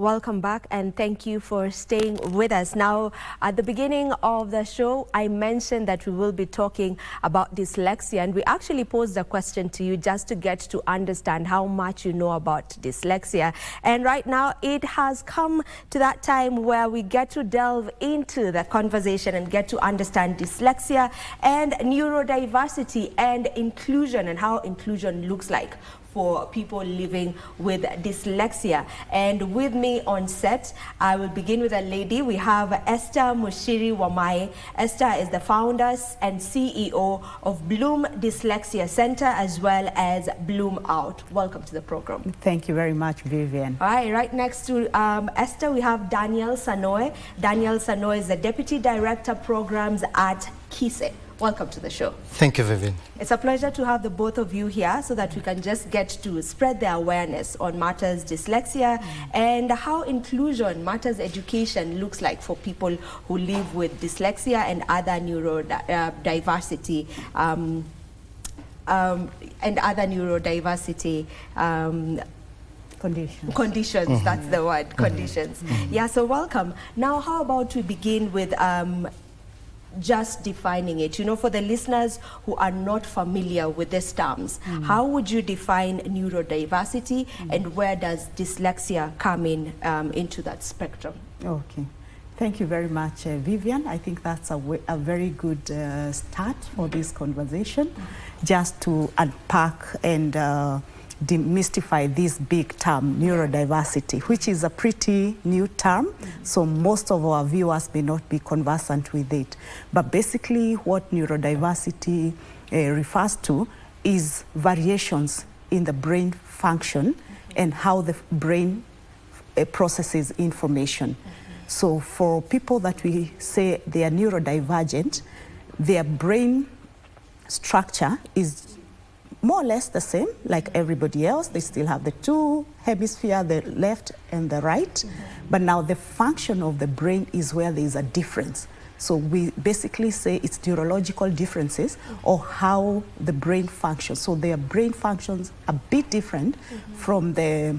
Welcome back, and thank you for staying with us. Now, at the beginning of the show, I mentioned that we will be talking about dyslexia, and we actually posed a question to you just to get to understand how much you know about dyslexia. And right now, it has come to that time where we get to delve into the conversation and get to understand dyslexia and neurodiversity and inclusion, and how inclusion looks like for people living with dyslexia. And with me on set, I will begin with a lady. We have Esther Mushiri Wamai. Esther is the founder and CEO of Bloom Dyslexia Center, as well as Bloom Out. Welcome to the program. Thank you very much, Vivian. All right, right next to Esther, we have Daniel Sanoe. Daniel Sanoe is the Deputy Director Programs at KBC. Welcome to the show. Thank you, Vivian. It's a pleasure to have the both of you here so that we can just get to spread the awareness on matters dyslexia and how inclusion, matters education looks like for people who live with dyslexia and other neurodiversity conditions. That's the word, conditions. Yeah, so welcome. Now, how about we begin with just defining it, for the listeners who are not familiar with these terms, how would you define neurodiversity and where does dyslexia come in into that spectrum? Okay, thank you very much, Vivian. I think that's a very good start for this conversation, just to unpack and demystify this big term, neurodiversity, which is a pretty new term, so most of our viewers may not be conversant with it. But basically what neurodiversity refers to is variations in the brain function and how the brain processes information. So for people that we say they are neurodivergent, their brain structure is more or less the same like everybody else. They still have the two hemispheres, the left and the right, but now the function of the brain is where there is a difference. So we basically say it's neurological differences or how the brain functions. So their brain functions a bit different from the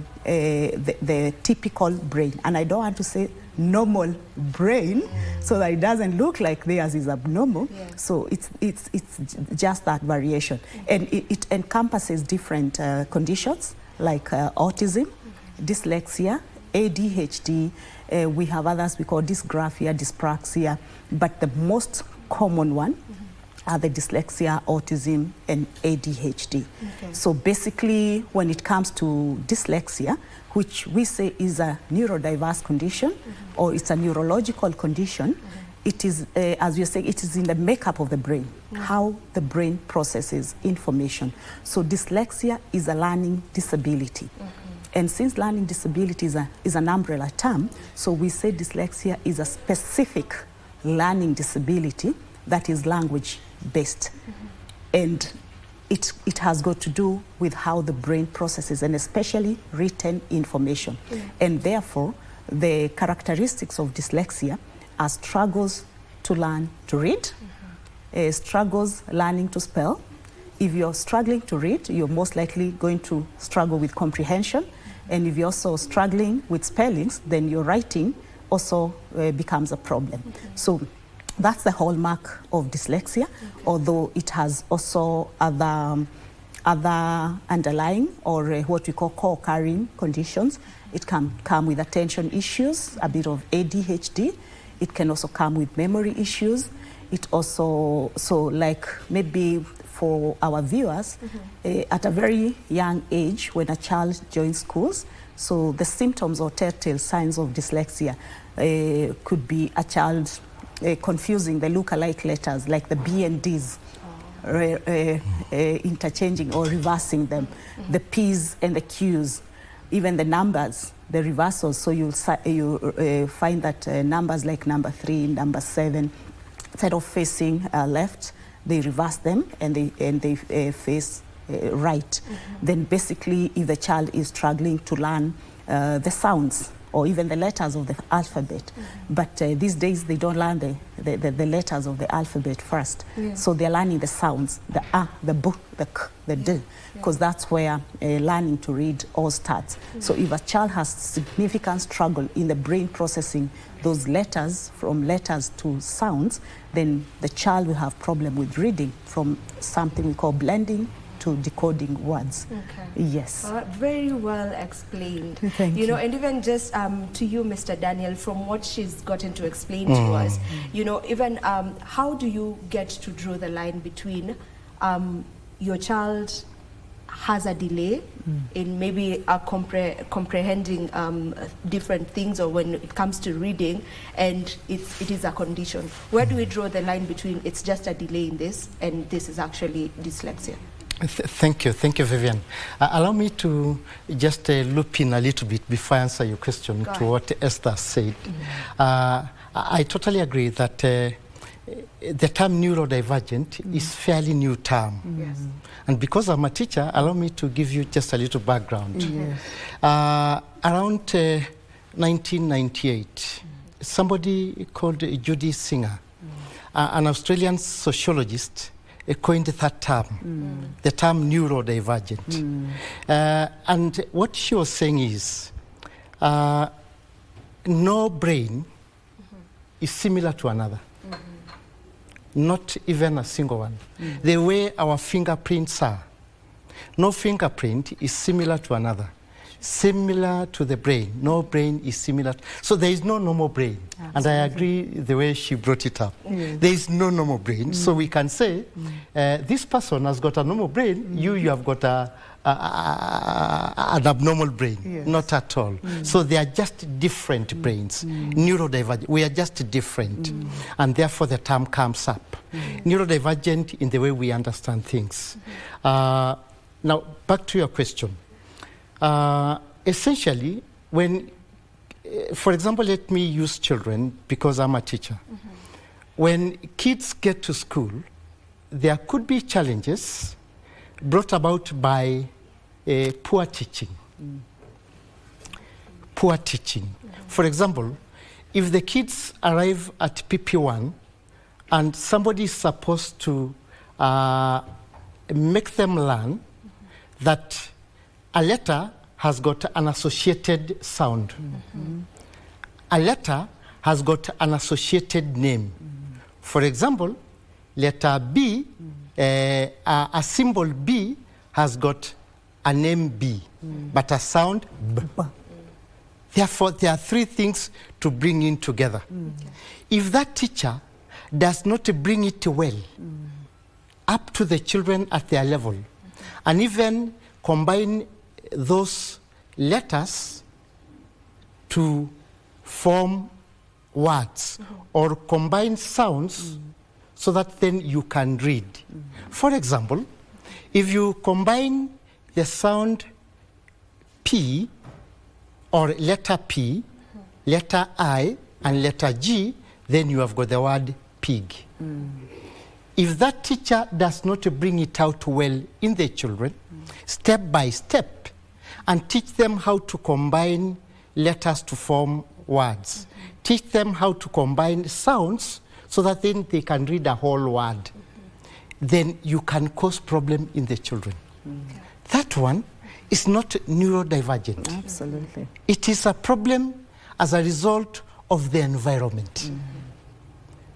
typical brain. And I don't want to say normal brain so that it doesn't look like theirs is abnormal. So it's just that variation. And it encompasses different conditions like autism, dyslexia, ADHD, we have others we call dysgraphia, dyspraxia, but the most common one are the dyslexia, autism, and ADHD. So basically, when it comes to dyslexia, which we say is a neurodiverse condition, or it's a neurological condition, it is, as you say, it is in the makeup of the brain, how the brain processes information. So dyslexia is a learning disability. And since learning disability is an umbrella term, so we say dyslexia is a specific learning disability that is language-based. And it has got to do with how the brain processes, and especially written information. And therefore, the characteristics of dyslexia are struggles to learn to read, struggles learning to spell. If you're struggling to read, you're most likely going to struggle with comprehension. And if you're also struggling with spellings, then your writing also becomes a problem. So that's the hallmark of dyslexia, although it has also other underlying or what we call co-occurring conditions. It can come with attention issues, a bit of ADHD. It can also come with memory issues. It also, so like maybe for our viewers, at a very young age, when a child joins schools, so the symptoms or telltale signs of dyslexia could be a child confusing the look-alike letters, like the B and Ds, interchanging or reversing them, the P's and the Q's, even the numbers, the reversals. So you find that numbers like number 3, number 7, instead of facing left, they reverse them and they face right. Then basically, if the child is struggling to learn the sounds or even the letters of the alphabet. But these days they don't learn the letters of the alphabet first. So they're learning the sounds, the A, the B, the K, the D, because that's where learning to read all starts. So if a child has significant struggle in the brain processing those letters, from letters to sounds, then the child will have problem with reading, from something we call blending to decoding words. Okay. Yes. Very well explained. Thank you. You know, and even just to you, Mr. Daniel, from what she's gotten to explain to us, you know, even how do you get to draw the line between your child has a delay in maybe comprehending different things, or when it comes to reading, and it is a condition? Where do we draw the line between it's just a delay in this and this is actually dyslexia? Thank you, Vivian. Allow me to just loop in a little bit before I answer your question to what Esther said. I totally agree that the term neurodivergent is fairly new term. Yes. And because I'm a teacher, allow me to give you just a little background. Yes. Around 1998, somebody called Judy Singer, an Australian sociologist, coined that term, the term neurodivergent. And what she was saying is, no brain is similar to another. Not even a single one. The way our fingerprints are, no fingerprint is similar to another. Similar to the brain. No brain is similar. So there is no normal brain. Absolutely. And I agree the way she brought it up. There is no normal brain. So we can say, this person has got a normal brain, you have got an abnormal brain. Yes. Not at all. So they are just different brains. Neurodivergent. We are just different. And therefore the term comes up. Neurodivergent in the way we understand things. Now, back to your question. Essentially, when, for example, let me use children because I'm a teacher. When kids get to school, there could be challenges brought about by poor teaching. Poor teaching. For example, if the kids arrive at PP1 and somebody is supposed to make them learn that a letter has got an associated sound. A letter has got an associated name. For example, letter B, a symbol B has got a name B, but a sound B. Therefore, there are three things to bring in together. If that teacher does not bring it well up to the children at their level, and even combine those letters to form words, or combine sounds so that then you can read. For example, if you combine the sound P, or letter P, letter I, and letter G, then you have got the word pig. If that teacher does not bring it out well in the children, step by step, and teach them how to combine letters to form words, teach them how to combine sounds so that then they can read a whole word, then you can cause problem in the children. That one is not neurodivergent. Absolutely. It is a problem as a result of the environment.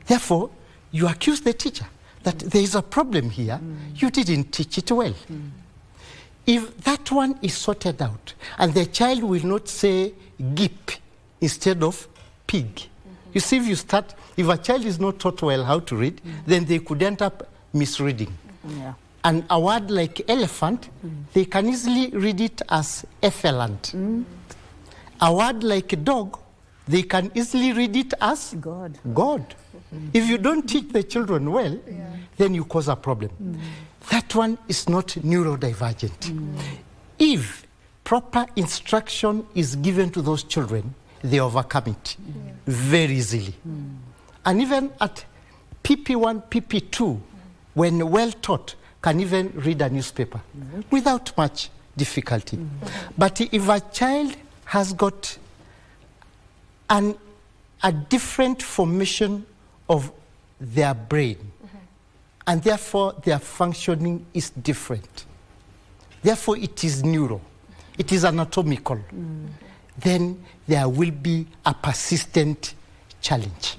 Therefore, you accuse the teacher that there is a problem here, you didn't teach it well. If that one is sorted out, and the child will not say gip instead of pig. You see, if a child is not taught well how to read, then they could end up misreading. And a word like elephant, they can easily read it as effelant. A word like dog, they can easily read it as God. If you don't teach the children well, then you cause a problem. That one is not neurodivergent. If proper instruction is given to those children, they overcome it very easily. And even at PP1, PP2, when well taught, can even read a newspaper without much difficulty. But if a child has got and a different formation of their brain, and therefore their functioning is different. Therefore, it is neuro, it is anatomical. Then there will be a persistent challenge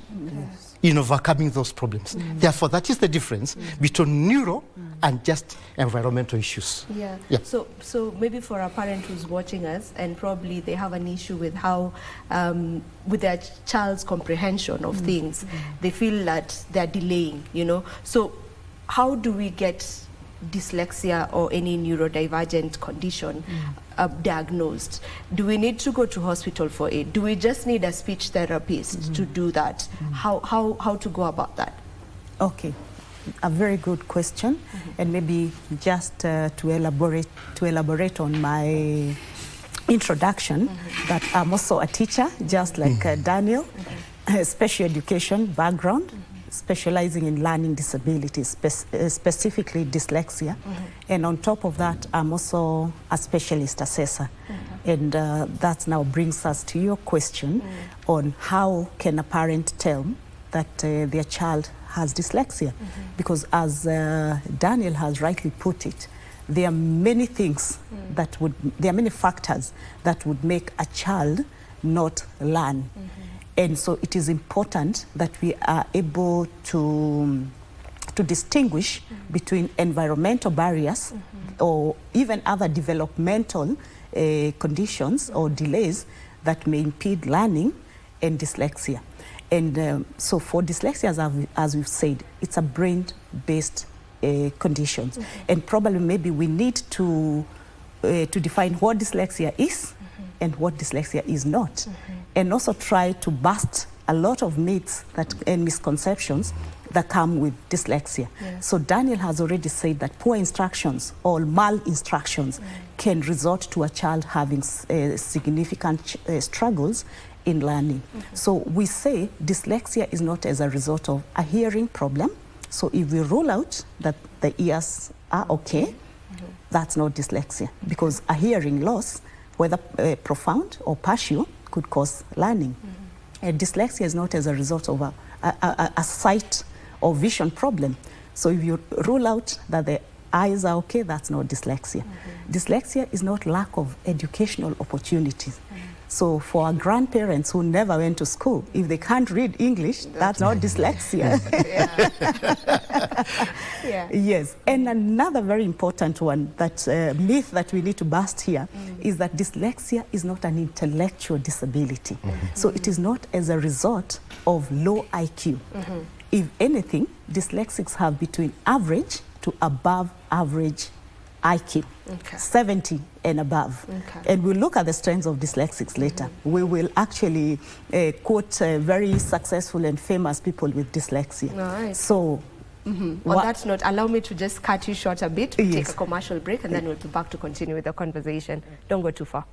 in overcoming those problems. Therefore, that is the difference between neuro and just environmental issues. Yeah. Yeah. So maybe for a parent who's watching us and probably they have an issue with how, with their child's comprehension of things, they feel that they're delaying, you know. So how do we get dyslexia or any neurodivergent condition diagnosed? Do we need to go to hospital for it? Do we just need a speech therapist to do that? How to go about that? Okay, a very good question, and maybe just to elaborate on my introduction, that I'm also a teacher, just like Daniel, special education background, specializing in learning disabilities, specifically dyslexia. And on top of that, I'm also a specialist assessor. And that now brings us to your question on how can a parent tell that their child has dyslexia? Because as Daniel has rightly put it, there are many things there are many factors that would make a child not learn. And so it is important that we are able to distinguish between environmental barriers or even other developmental conditions or delays that may impede learning and dyslexia. And so for dyslexia, as we've said, it's a brain-based condition. And probably maybe we need to define what dyslexia is and what dyslexia is not. And also try to bust a lot of myths and misconceptions that come with dyslexia. So Daniel has already said that poor instructions or mal-instructions can result to a child having significant struggles in learning. So we say dyslexia is not as a result of a hearing problem. So if we rule out that the ears are okay, that's not dyslexia, because a hearing loss, whether profound or partial, could cause learning. Dyslexia is not as a result of a sight or vision problem. So if you rule out that the eyes are okay, that's not dyslexia. Dyslexia is not lack of educational opportunities. So for our grandparents who never went to school, if they can't read English, that's not dyslexia. Yes, and another very important one, that myth that we need to bust here, is that dyslexia is not an intellectual disability. So it is not as a result of low IQ. If anything, dyslexics have between average to above average IQ, 70 and above. And we'll look at the strengths of dyslexics later. We will actually quote very successful and famous people with dyslexia. So, on that note, allow me to just cut you short a bit, take a commercial break, and then we'll be back to continue with the conversation. Don't go too far.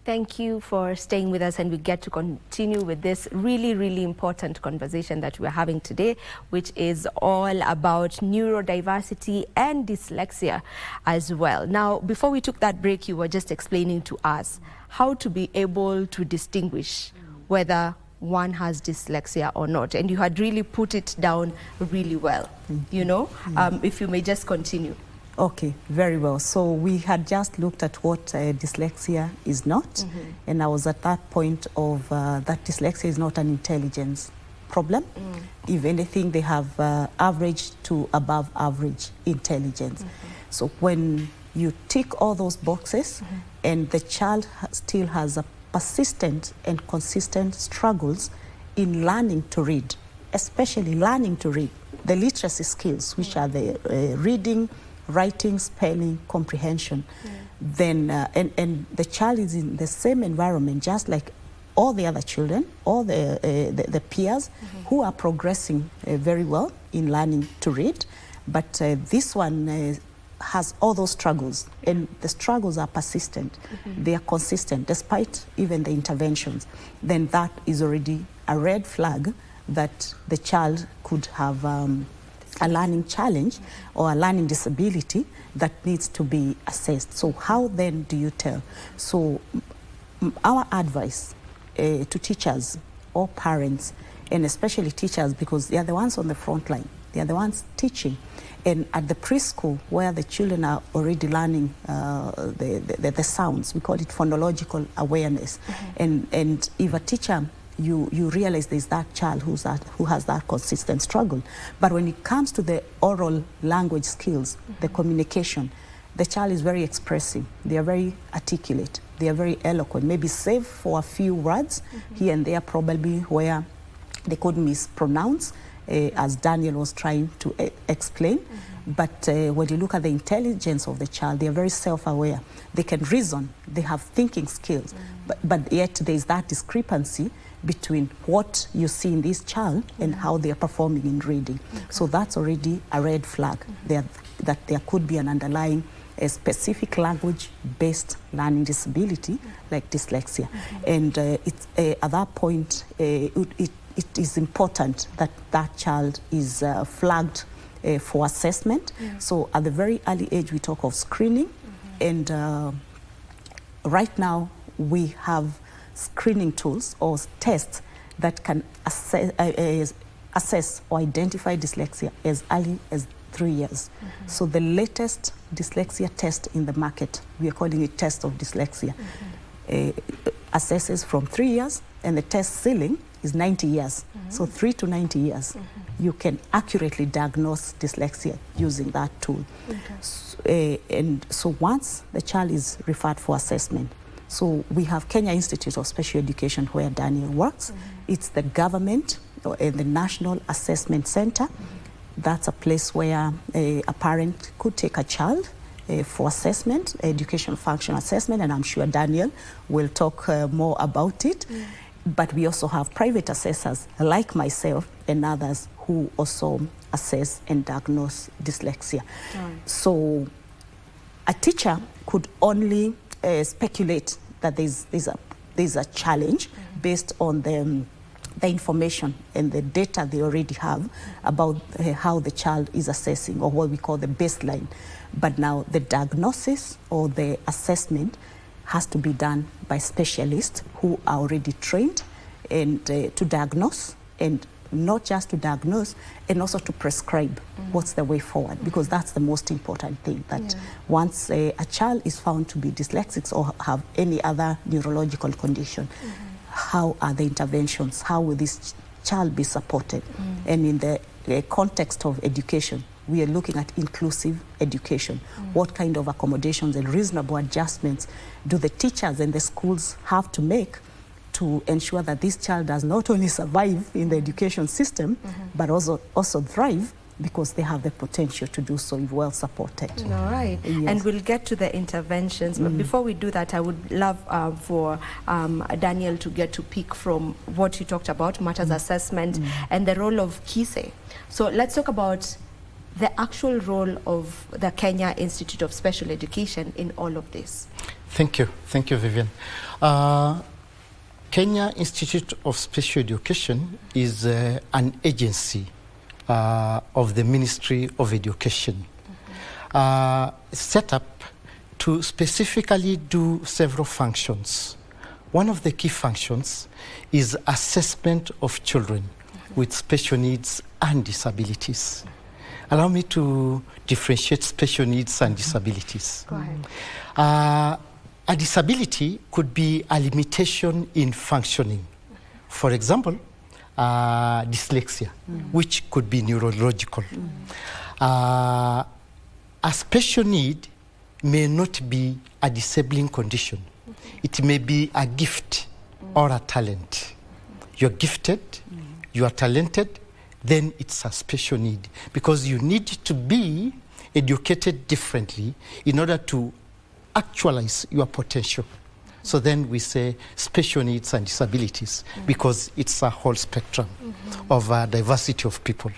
Thank you for staying with us, and we get to continue with this really, really important conversation that we're having today, which is all about neurodiversity and dyslexia as well. Now, before we took that break, you were just explaining to us how to be able to distinguish whether one has dyslexia or not, and you had really put it down really well, you know. If you may just continue. Okay, very well. So we had just looked at what dyslexia is not, and I was at that point of that dyslexia is not an intelligence problem. If anything, they have average to above average intelligence. So when you tick all those boxes and the child still has a persistent and consistent struggles in learning to read, especially learning to read, the literacy skills, which are the reading, writing, spelling, comprehension, then and the child is in the same environment, just like all the other children, all the peers who are progressing very well in learning to read, but this one has all those struggles, and the struggles are persistent. They are consistent despite even the interventions. Then that is already a red flag that the child could have a learning challenge or a learning disability that needs to be assessed. So how then do you tell? So our advice to teachers or parents, and especially teachers, because they are the ones on the front line, they are the ones teaching. And at the preschool, where the children are already learning the sounds, we call it phonological awareness. And if a teacher, you realize there's that child who has that consistent struggle. But when it comes to the oral language skills, the communication, the child is very expressive. They are very articulate. They are very eloquent, maybe save for a few words here and there, probably where they could mispronounce, as Daniel was trying to explain. But when you look at the intelligence of the child, they are very self-aware. They can reason. They have thinking skills. But yet there is that discrepancy between what you see in this child and how they are performing in reading. So that's already a red flag, that there could be an underlying a specific language-based learning disability like dyslexia. And at that point, it is important that that child is flagged for assessment. So at the very early age, we talk of screening. And right now, we have screening tools or tests that can assess or identify dyslexia as early as 3 years. So the latest dyslexia test in the market, we are calling it test of dyslexia, assesses from 3 years, and the test ceiling is 90 years. So 3 to 90 years, you can accurately diagnose dyslexia using that tool. And so once the child is referred for assessment, so we have Kenya Institute of Special Education where Daniel works. It's the government or the National Assessment Center. That's a place where a parent could take a child for assessment, education function assessment, and I'm sure Daniel will talk more about it. But we also have private assessors like myself and others who also assess and diagnose dyslexia. So a teacher could only speculate that there's a challenge based on the information and the data they already have about how the child is assessing, or what we call the baseline. But now the diagnosis or the assessment has to be done by specialists who are already trained and to diagnose, and not just to diagnose, and also to prescribe what's the way forward, because that's the most important thing, that once a child is found to be dyslexic or have any other neurological condition, how are the interventions? How will this child be supported? And in the context of education, we are looking at inclusive education. What kind of accommodations and reasonable adjustments do the teachers and the schools have to make to ensure that this child does not only survive in the education system, but also thrive, because they have the potential to do so if well supported. All right. Yes. And we'll get to the interventions. But before we do that, I would love for Daniel to get to pick from what you talked about, matters assessment, and the role of KBC. So let's talk about the actual role of the Kenya Institute of Special Education in all of this. Thank you, Vivian. Kenya Institute of Special Education is an agency of the Ministry of Education, set up to specifically do several functions. One of the key functions is assessment of children with special needs and disabilities. Allow me to differentiate special needs and disabilities. Go ahead. A disability could be a limitation in functioning. For example, dyslexia, which could be neurological. A special need may not be a disabling condition. It may be a gift or a talent. You're gifted, you are talented, then it's a special need, because you need to be educated differently in order to actualize your potential. So then we say special needs and disabilities, because it's a whole spectrum of diversity of people.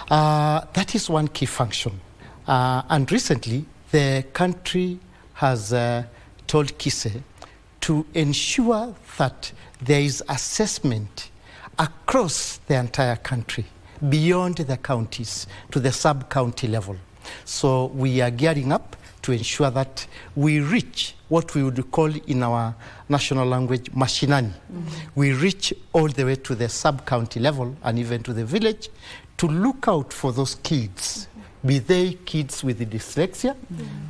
That is one key function. And recently, the country has told KBC to ensure that there is assessment across the entire country, beyond the counties to the sub-county level. So we are gearing up to ensure that we reach what we would call in our national language mashinani. We reach all the way to the sub-county level and even to the village to look out for those kids, be they kids with the dyslexia,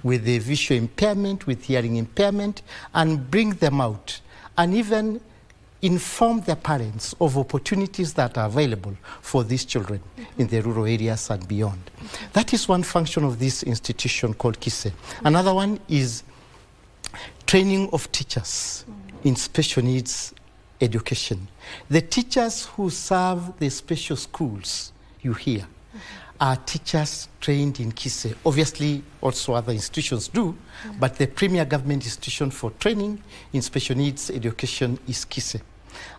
with the visual impairment, with hearing impairment, and bring them out and even inform their parents of opportunities that are available for these children in the rural areas and beyond. That is one function of this institution called KISE. Another one is training of teachers in special needs education. The teachers who serve the special schools you hear are teachers trained in KISE. Obviously, also other institutions do, but the premier government institution for training in special needs education is KISE.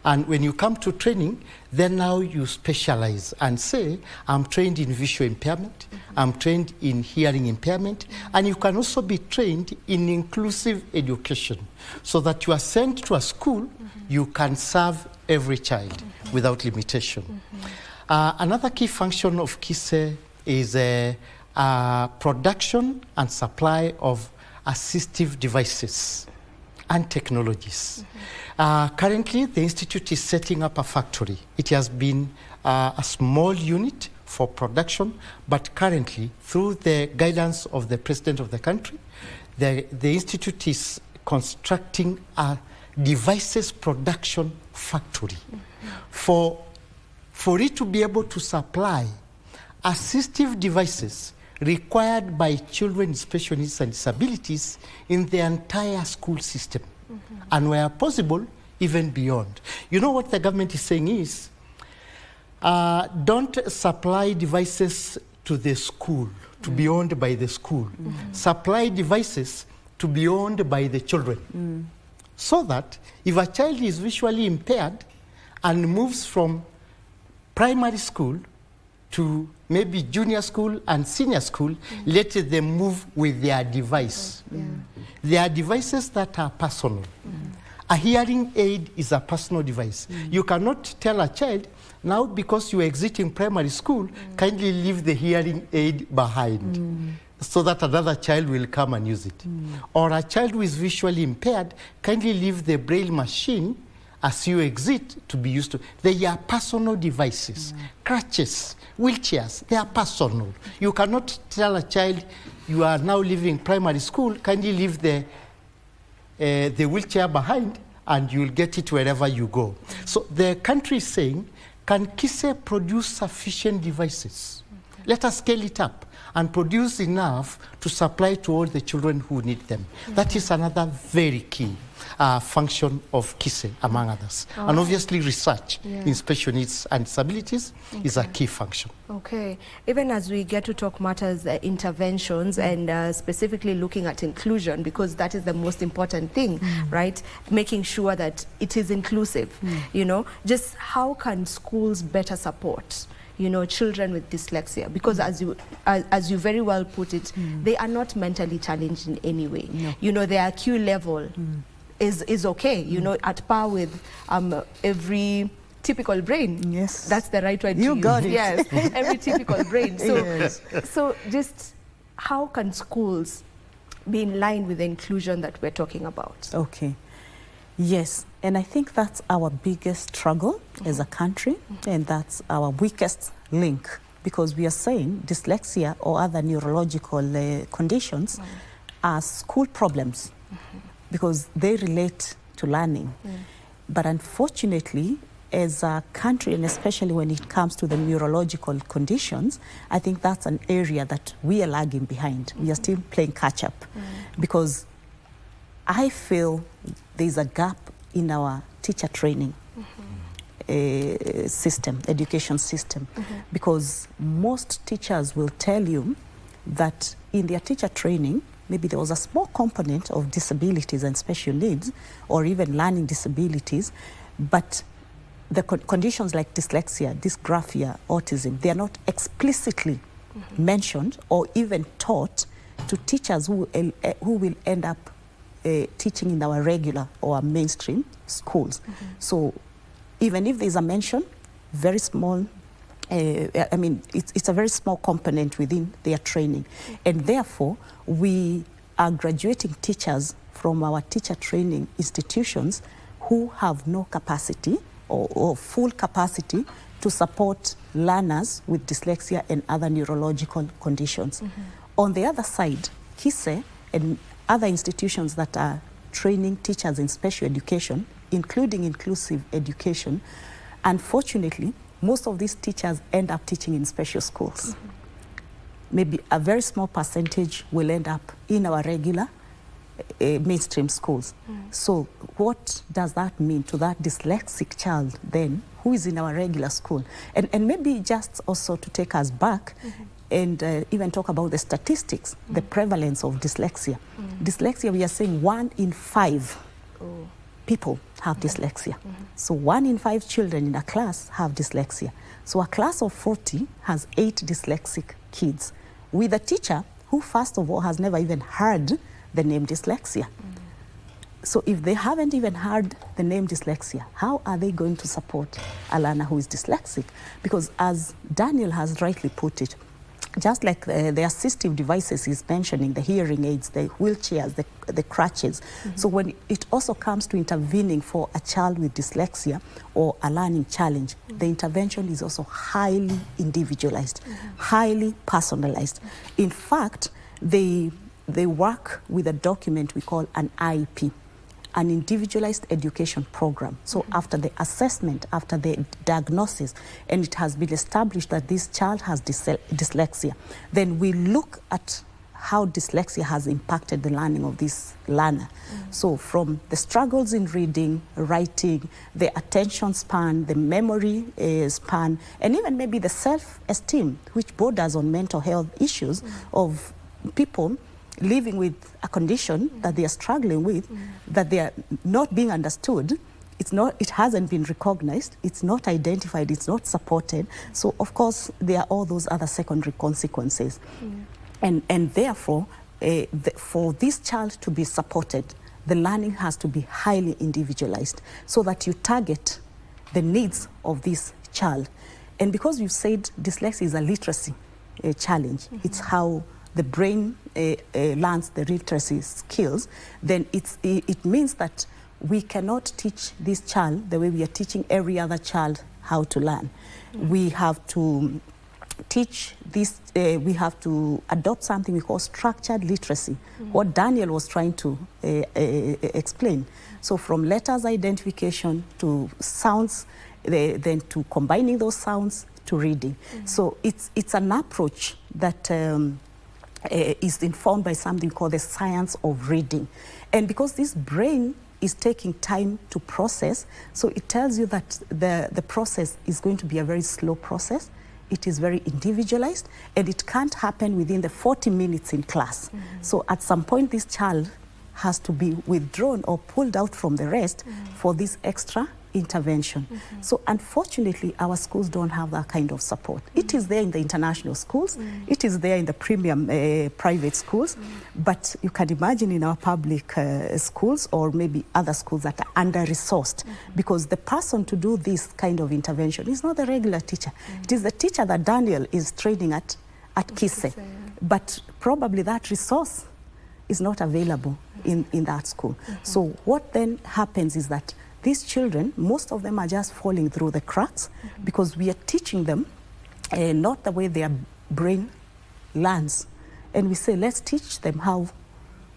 And when you come to training, then now you specialize and say, I'm trained in visual impairment, I'm trained in hearing impairment, and you can also be trained in inclusive education, so that you are sent to a school, you can serve every child without limitation. Another key function of KISE is production and supply of assistive devices and technologies. Currently, the Institute is setting up a factory. It has been a small unit for production, but currently, through the guidance of the President of the country, the Institute is constructing a devices production factory for it to be able to supply assistive devices required by children with special needs and disabilities in the entire school system, and where possible, even beyond. You know what the government is saying is, don't supply devices to the school, to be owned by the school. Supply devices to be owned by the children. So that if a child is visually impaired and moves from primary school to maybe junior school and senior school, let them move with their device. There are devices that are personal. A hearing aid is a personal device. You cannot tell a child, now because you are exiting primary school, kindly leave the hearing aid behind so that another child will come and use it. Or a child who is visually impaired, kindly leave the braille machine as you exit to be used to. They are personal devices. Crutches, wheelchairs, they are personal. You cannot tell a child, you are now leaving primary school, kindly leave the wheelchair behind and you'll get it wherever you go. So the country is saying, can KISE produce sufficient devices? Let us scale it up and produce enough to supply to all the children who need them. That is another very key function of KISE, among others. And obviously research in special needs and disabilities is a key function. Okay. Even as we get to talk matters, interventions, and specifically looking at inclusion, because that is the most important thing, right? Making sure that it is inclusive, you know, just how can schools better support, you know, children with dyslexia? Because as you very well put it, they are not mentally challenged in any way. You know, their IQ level is okay, you know, at par with every typical brain. Yes. That's the right word to use. You got it. Yes, every typical brain. So, Yes. so just how can schools be in line with the inclusion that we're talking about? Okay. Yes, and I think that's our biggest struggle as a country, and that's our weakest link, because we are saying dyslexia or other neurological conditions are school problems because they relate to learning. But unfortunately, as a country, and especially when it comes to the neurological conditions, I think that's an area that we are lagging behind. We are still playing catch up, because I feel there's a gap in our teacher training system, education system, because most teachers will tell you that in their teacher training, maybe there was a small component of disabilities and special needs, or even learning disabilities, but the conditions like dyslexia, dysgraphia, autism, they are not explicitly mentioned or even taught to teachers who will end up teaching in our regular or our mainstream schools. So even if there's a mention, very small I mean, it's a very small component within their training. And therefore, we are graduating teachers from our teacher training institutions who have no capacity or full capacity to support learners with dyslexia and other neurological conditions. On the other side, KISE and other institutions that are training teachers in special education, including inclusive education, unfortunately, most of these teachers end up teaching in special schools. Maybe a very small percentage will end up in our regular mainstream schools. So what does that mean to that dyslexic child then who is in our regular school? And maybe just also to take us back and even talk about the statistics, the prevalence of dyslexia. Dyslexia, we are saying 1 in 5 people have dyslexia. So 1 in 5 children in a class have dyslexia. So a class of 40 has 8 dyslexic kids, with a teacher who, first of all, has never even heard the name dyslexia. So if they haven't even heard the name dyslexia, how are they going to support a learner who is dyslexic? Because as Daniel has rightly put it, just like the assistive devices he's mentioning, the hearing aids, the wheelchairs, the crutches. So when it also comes to intervening for a child with dyslexia or a learning challenge, the intervention is also highly individualized, highly personalized. In fact, they work with a document we call an IEP, an individualized education program. So after the assessment, after the diagnosis, and it has been established that this child has dyslexia, then we look at how dyslexia has impacted the learning of this learner. So from the struggles in reading, writing, the attention span, the memory span, and even maybe the self-esteem, which borders on mental health issues of people living with a condition that they are struggling with, that they are not being understood, it hasn't been recognized, it's not identified, it's not supported. So of course there are all those other secondary consequences. And therefore, for this child to be supported, the learning has to be highly individualized so that you target the needs of this child. And because you said dyslexia is a literacy challenge, it's how the brain learns the literacy skills, then it means that we cannot teach this child the way we are teaching every other child how to learn. We have to teach this, we have to adopt something we call structured literacy, what Daniel was trying to explain. So from letters identification to sounds, then to combining those sounds to reading. So it's an approach that is informed by something called the science of reading. And because this brain is taking time to process, so it tells you that the process is going to be a very slow process. It is very individualized, and it can't happen within the 40 minutes in class. So at some point, this child has to be withdrawn or pulled out from the rest for this extra intervention. So unfortunately, our schools don't have that kind of support. It is there in the international schools, it is there in the premium private schools, but you can imagine in our public schools or maybe other schools that are under-resourced, because the person to do this kind of intervention is not the regular teacher. It is the teacher that Daniel is training at KISE, but probably that resource is not available in that school. So what then happens is that these children, most of them are just falling through the cracks because we are teaching them not the way their brain learns. And we say, let's teach them how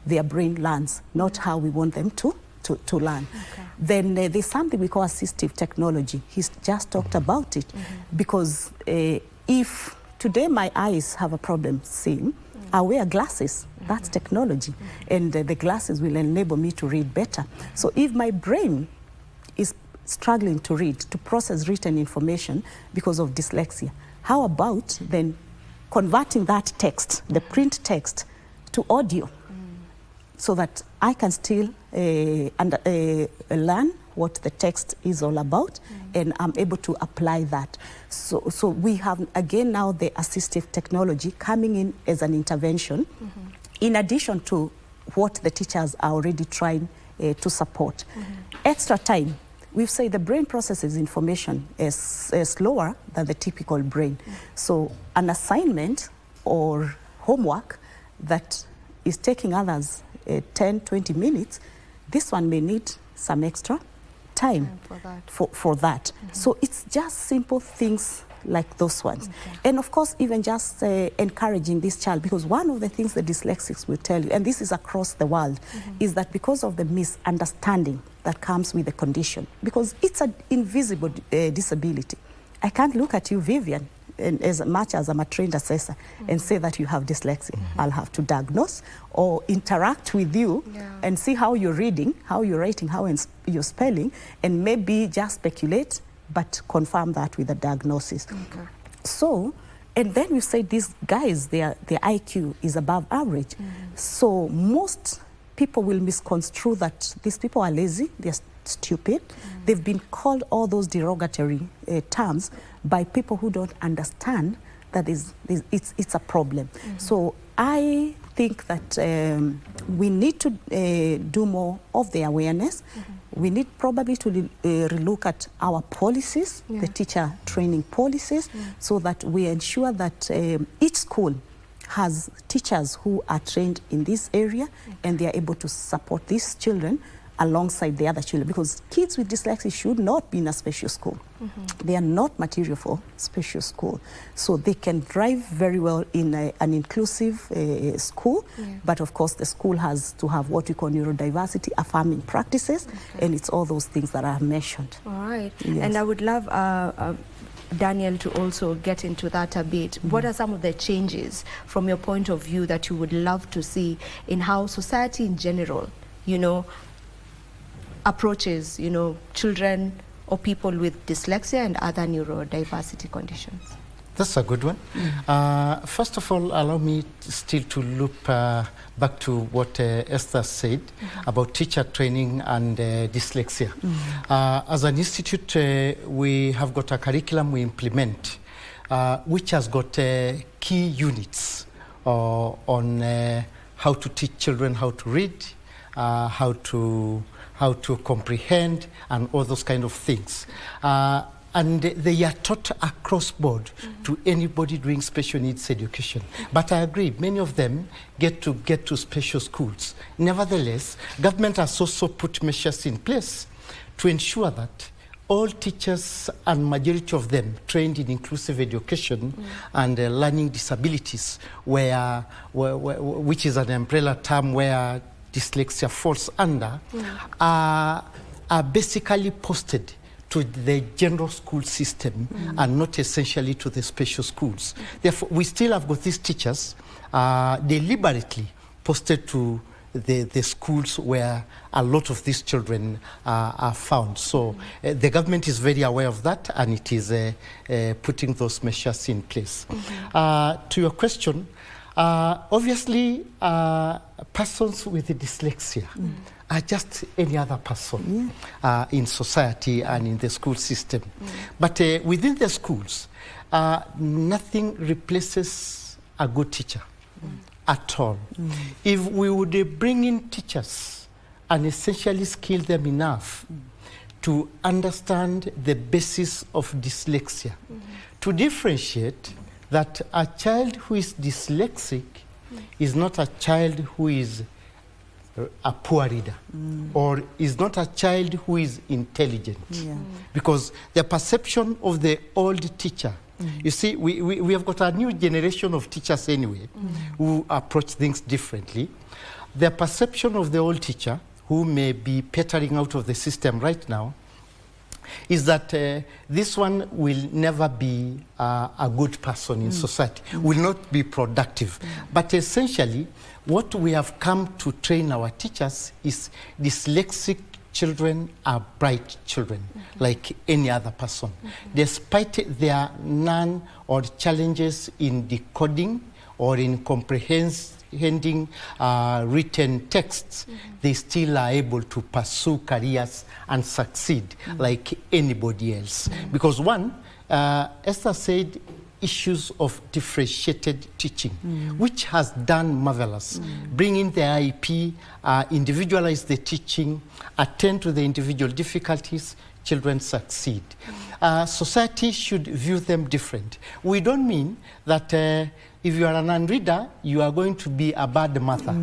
their brain learns, not how we want them to learn. Then there's something we call assistive technology. He's just talked about it, because if today my eyes have a problem seeing, I wear glasses. That's technology. And the glasses will enable me to read better. So if my brain is struggling to read, to process written information because of dyslexia, how about then converting that text, the print text, to audio, so that I can still learn what the text is all about, and I'm able to apply that. So we have, again, now the assistive technology coming in as an intervention, in addition to what the teachers are already trying to support. Extra time. we've said the brain processes information is slower than the typical brain. So an assignment or homework that is taking others 10, 20 minutes, this one may need some extra time for that. So it's just simple things like those ones. And of course, even just encouraging this child, because one of the things the dyslexics will tell you, and this is across the world, is that because of the misunderstanding that comes with the condition, because it's an invisible disability. I can't look at you, Vivian, and as much as I'm a trained assessor, and say that you have dyslexia. I'll have to diagnose or interact with you and see how you're reading, how you're writing, how you're spelling, and maybe just speculate, but confirm that with a diagnosis. So, and then we say these guys, their IQ is above average. So most people will misconstrue that these people are lazy, they're stupid. They've been called all those derogatory terms by people who don't understand that it's a problem. So I think that we need to do more of the awareness. We need probably to relook at our policies, the teacher training policies, so that we ensure that each school has teachers who are trained in this area and they are able to support these children alongside the other children, because kids with dyslexia should not be in a special school. They are not material for special school. So they can thrive very well in an inclusive school, but of course the school has to have what we call neurodiversity, affirming practices, and it's all those things that I have mentioned. All right. And I would love Daniel to also get into that a bit. What are some of the changes from your point of view that you would love to see in how society in general, you know, approaches, you know, children or people with dyslexia and other neurodiversity conditions? That's a good one. First of all, allow me still to loop back to what Esther said about teacher training and dyslexia. As an institute, we have got a curriculum we implement, which has got key units on how to teach children how to read, how to comprehend, and all those kind of things. And they are taught across board to anybody doing special needs education. But I agree, many of them get to special schools. Nevertheless, government has also put measures in place to ensure that all teachers, and majority of them trained in inclusive education and learning disabilities, which is an umbrella term where dyslexia falls under, are basically posted to the general school system and not essentially to the special schools. Therefore, we still have got these teachers deliberately posted to the schools where a lot of these children are found. So the government is very aware of that, and it is putting those measures in place. To your question, obviously, persons with dyslexia are just any other person in society and in the school system. But within the schools, nothing replaces a good teacher at all. If we would bring in teachers and essentially skill them enough to understand the basis of dyslexia, to differentiate that a child who is dyslexic is not a child who is a poor reader, or is not a child who is intelligent. Because the perception of the old teacher, you see, we have got a new generation of teachers anyway, who approach things differently. The perception of the old teacher, who may be petering out of the system right now, is that this one will never be a good person in society, will not be productive. But essentially, what we have come to train our teachers is dyslexic children are bright children, like any other person. Despite their none or challenges in decoding or in comprehending written texts, they still are able to pursue careers and succeed like anybody else. Because one, Esther said, issues of differentiated teaching, which has done marvelous. Bring in the IEP, individualize the teaching, attend to the individual difficulties, children succeed. Society should view them different. We don't mean that if you are a non-reader, you are going to be a bad mother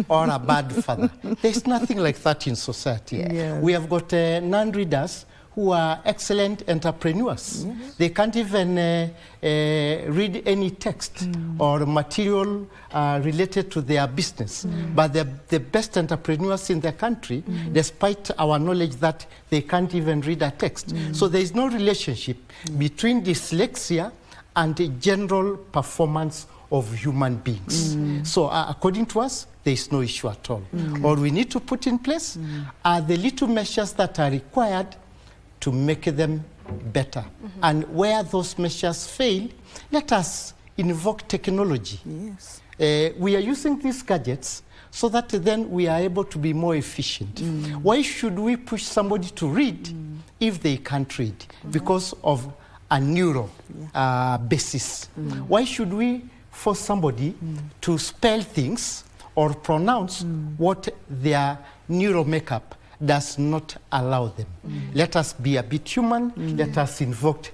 or a bad father. There's nothing like that in society. Yes. We have got non-readers who are excellent entrepreneurs. Yes. They can't even read any text or material related to their business, but they're the best entrepreneurs in the country, despite our knowledge that they can't even read a text. So there is no relationship between dyslexia and the general performance of human beings. So according to us, there is no issue at all. All we need to put in place are the little measures that are required to make them better. And where those measures fail, let us invoke technology. Yes. We are using these gadgets so that then we are able to be more efficient. Why should we push somebody to read if they can't read? Because of a neuro basis. Why should we force somebody to spell things or pronounce what their neural makeup does not allow them? Let us be a bit human. Let us invoke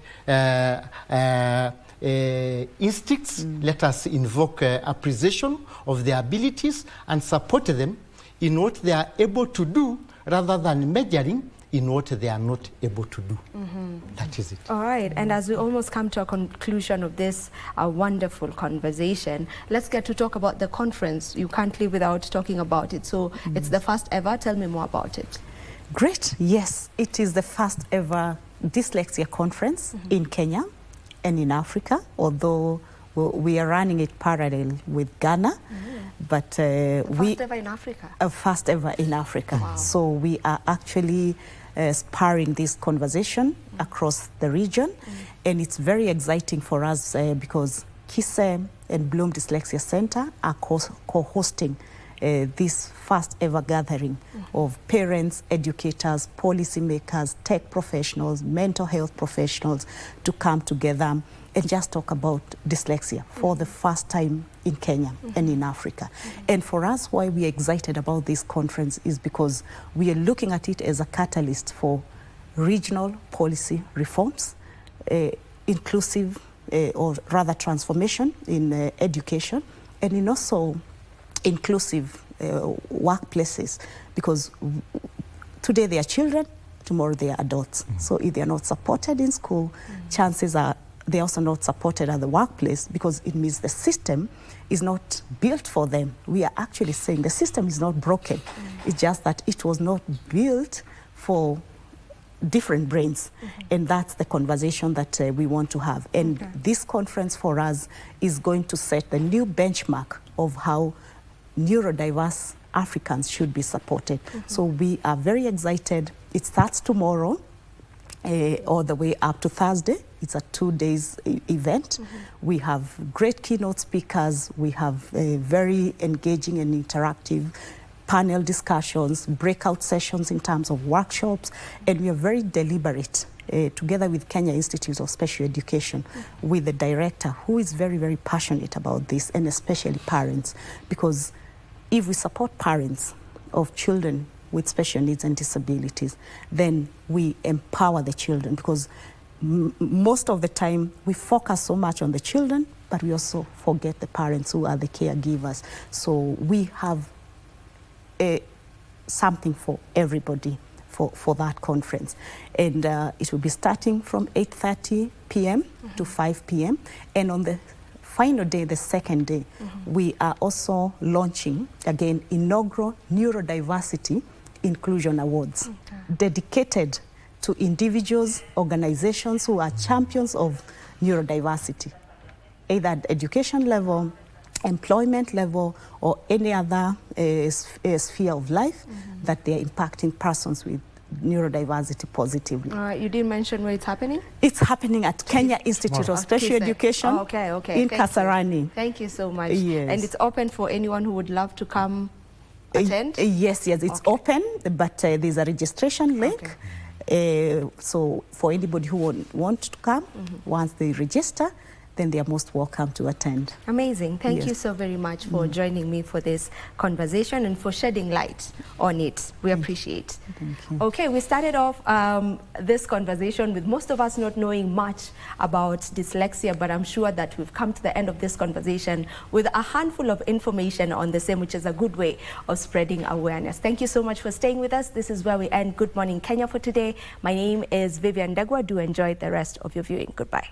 instincts. Let us invoke appreciation of their abilities and support them in what they are able to do rather than measuring in what they are not able to do. That is it. All right, and as we almost come to a conclusion of this wonderful conversation, let's get to talk about the conference. You can't live without talking about it. So it's the first ever. Tell me more about it. Great. Yes, it is the first ever dyslexia conference in Kenya and in Africa, although we are running it parallel with Ghana. But first ever in Africa? First ever in Africa. Wow. So we are actually sparring this conversation across the region. And it's very exciting for us because KISE and Bloom Dyslexia Center are co-hosting this first ever gathering of parents, educators, policymakers, tech professionals, mental health professionals to come together and just talk about dyslexia for the first time in Kenya and in Africa. And for us, why we're excited about this conference is because we are looking at it as a catalyst for regional policy reforms, inclusive or rather transformation in education, and in also inclusive workplaces, because today they are children, tomorrow they are adults. So if they are not supported in school, chances are they're also not supported at the workplace, because it means the system is not built for them. We are actually saying the system is not broken. It's just that it was not built for different brains. And that's the conversation that we want to have. And this conference for us is going to set the new benchmark of how neurodiverse Africans should be supported. So we are very excited. It starts tomorrow all the way up to Thursday. It's a 2-day event. We have great keynote speakers. We have very engaging and interactive panel discussions, breakout sessions in terms of workshops, and we are very deliberate together with Kenya Institute of Special Education, with the director who is very, very passionate about this, and especially parents, because if we support parents of children with special needs and disabilities, then we empower the children, because most of the time we focus so much on the children, but we also forget the parents who are the caregivers. So we have something for everybody for that conference. And it will be starting from 8:30 p.m. to 5 p.m. And on the final day, the second day, we are also launching, again, inaugural Neurodiversity Inclusion Awards, dedicated to individuals, organizations who are champions of neurodiversity, either at education level, employment level, or any other sphere of life that they are impacting persons with neurodiversity positively. You didn't mention where it's happening? It's happening at Kenya Institute of Special Education in Kasarani. Thank you so much. Yes. And it's open for anyone who would love to come attend? Yes, it's open, but there's a registration link. So for anybody who want to come, once they register, then they are most welcome to attend. Amazing. Thank Yes. you so very much for joining me for this conversation and for shedding light on it. We appreciate. Thank you. Okay, we started off this conversation with most of us not knowing much about dyslexia, but I'm sure that we've come to the end of this conversation with a handful of information on the same, which is a good way of spreading awareness. Thank you so much for staying with us. This is where we end Good Morning Kenya for today. My name is Vivian Dagwa. Do enjoy the rest of your viewing. Goodbye.